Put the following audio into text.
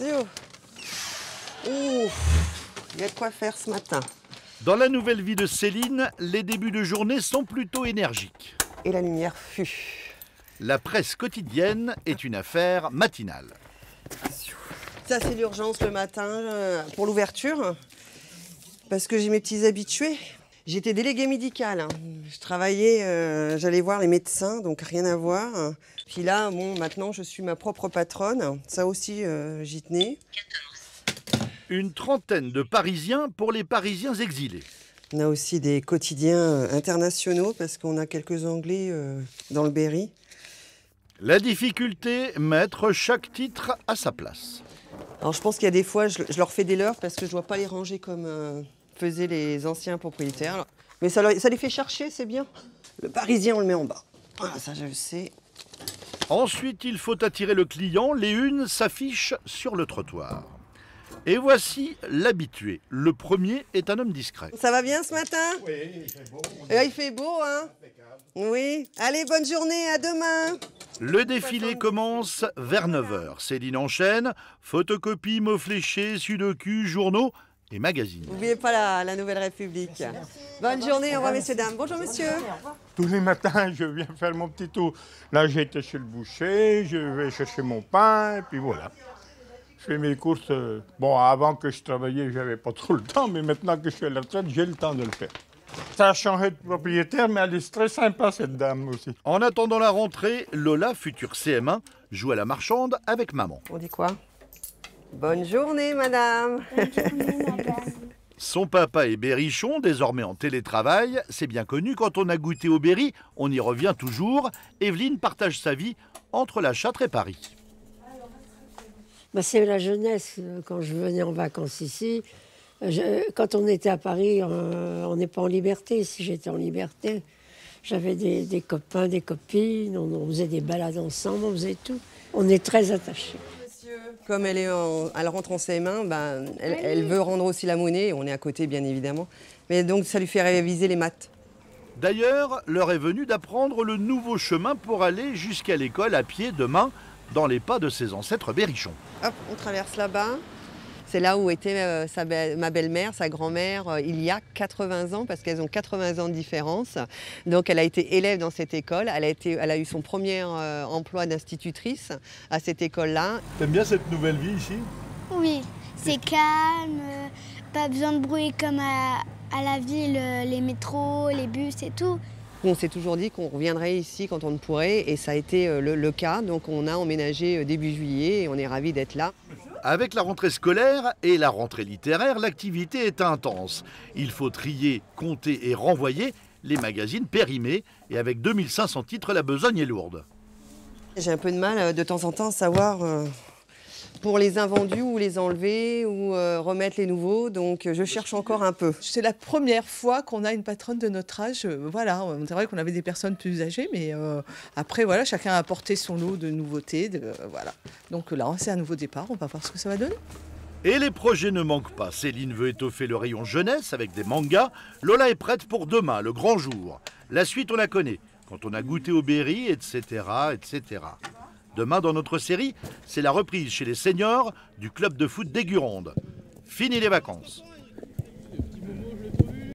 Ouh, il y a de quoi faire ce matin. Dans la nouvelle vie de Céline, les débuts de journée sont plutôt énergiques. Et la lumière fut. La presse quotidienne est une affaire matinale. Ça, c'est l'urgence le matin pour l'ouverture. Parce que j'ai mes petits habitués. J'étais déléguée médicale. Je travaillais, j'allais voir les médecins, donc rien à voir. Puis là, bon, maintenant, je suis ma propre patronne. Ça aussi, j'y tenais. Une trentaine de Parisiens pour les Parisiens exilés. On a aussi des quotidiens internationaux parce qu'on a quelques Anglais dans le Berry. La difficulté, mettre chaque titre à sa place. Alors je pense qu'il y a des fois, je leur fais des leurres parce que je ne dois pas les ranger comme faisaient les anciens propriétaires. Mais ça les fait chercher, c'est bien. Le Parisien, on le met en bas. Voilà, ça je le sais. Ensuite, il faut attirer le client. Les unes s'affichent sur le trottoir. Et voici l'habitué. Le premier est un homme discret. Ça va bien ce matin? Oui, il fait beau. Il fait beau, hein? Oui. Allez, bonne journée, à demain. Le défilé commence vers 9 h. Céline enchaîne. Photocopies, mots fléchés, sudoku, journaux et magazines. N'oubliez pas la Nouvelle République. Bonne journée, au revoir messieurs, dames. Bonjour monsieur. Tous les matins, je viens faire mon petit tour. Là, j'étais chez le boucher, je vais chercher mon pain, et puis voilà. Je fais mes courses. Bon, avant que je travaillais, j'avais pas trop le temps, mais maintenant que je suis à la retraite, j'ai le temps de le faire. Ça a changé de propriétaire, mais elle est très sympa, cette dame aussi. En attendant la rentrée, Lola, future CM1, joue à la marchande avec maman. On dit quoi? Bonne journée, madame. Bonne journée, madame. Son papa est berrichon, désormais en télétravail. C'est bien connu, quand on a goûté au Berry, on y revient toujours. Evelyne partage sa vie entre la Châtre et Paris. C'est la jeunesse. Quand je venais en vacances ici, quand on était à Paris, on n'est pas en liberté. Si j'étais en liberté, j'avais des copains, des copines, on faisait des balades ensemble, on faisait tout. On est très attachés. Comme elle rentre en CM1, elle veut rendre aussi la monnaie. On est à côté, bien évidemment. Mais donc, ça lui fait réviser les maths. D'ailleurs, l'heure est venue d'apprendre le nouveau chemin pour aller jusqu'à l'école à pied demain, dans les pas de ses ancêtres berrichons. Hop, on traverse là-bas. C'est là où était ma belle-mère, sa grand-mère, il y a 80 ans, parce qu'elles ont 80 ans de différence. Donc elle a été élève dans cette école. Elle a eu son premier emploi d'institutrice à cette école-là. T'aimes bien cette nouvelle vie ici? Oui, c'est calme, pas besoin de bruit comme à la ville, les métros, les bus et tout. On s'est toujours dit qu'on reviendrait ici quand on ne pourrait, et ça a été le cas. Donc on a emménagé début juillet et on est ravis d'être là. Avec la rentrée scolaire et la rentrée littéraire, l'activité est intense. Il faut trier, compter et renvoyer les magazines périmés. Et avec 2500 titres, la besogne est lourde. J'ai un peu de mal de temps en temps à savoir pour les invendus ou les enlever ou remettre les nouveaux. Donc je cherche encore un peu. C'est la première fois qu'on a une patronne de notre âge. Voilà, c'est vrai qu'on avait des personnes plus âgées, mais après, voilà, chacun a apporté son lot de nouveautés. Voilà. Donc là, c'est un nouveau départ. On va voir ce que ça va donner. Et les projets ne manquent pas. Céline veut étoffer le rayon jeunesse avec des mangas. Lola est prête pour demain, le grand jour. La suite, on la connaît. Quand on a goûté au Berry, etc., etc. Demain, dans notre série, c'est la reprise chez les seniors du club de foot d'Aiguronde. Fini les vacances.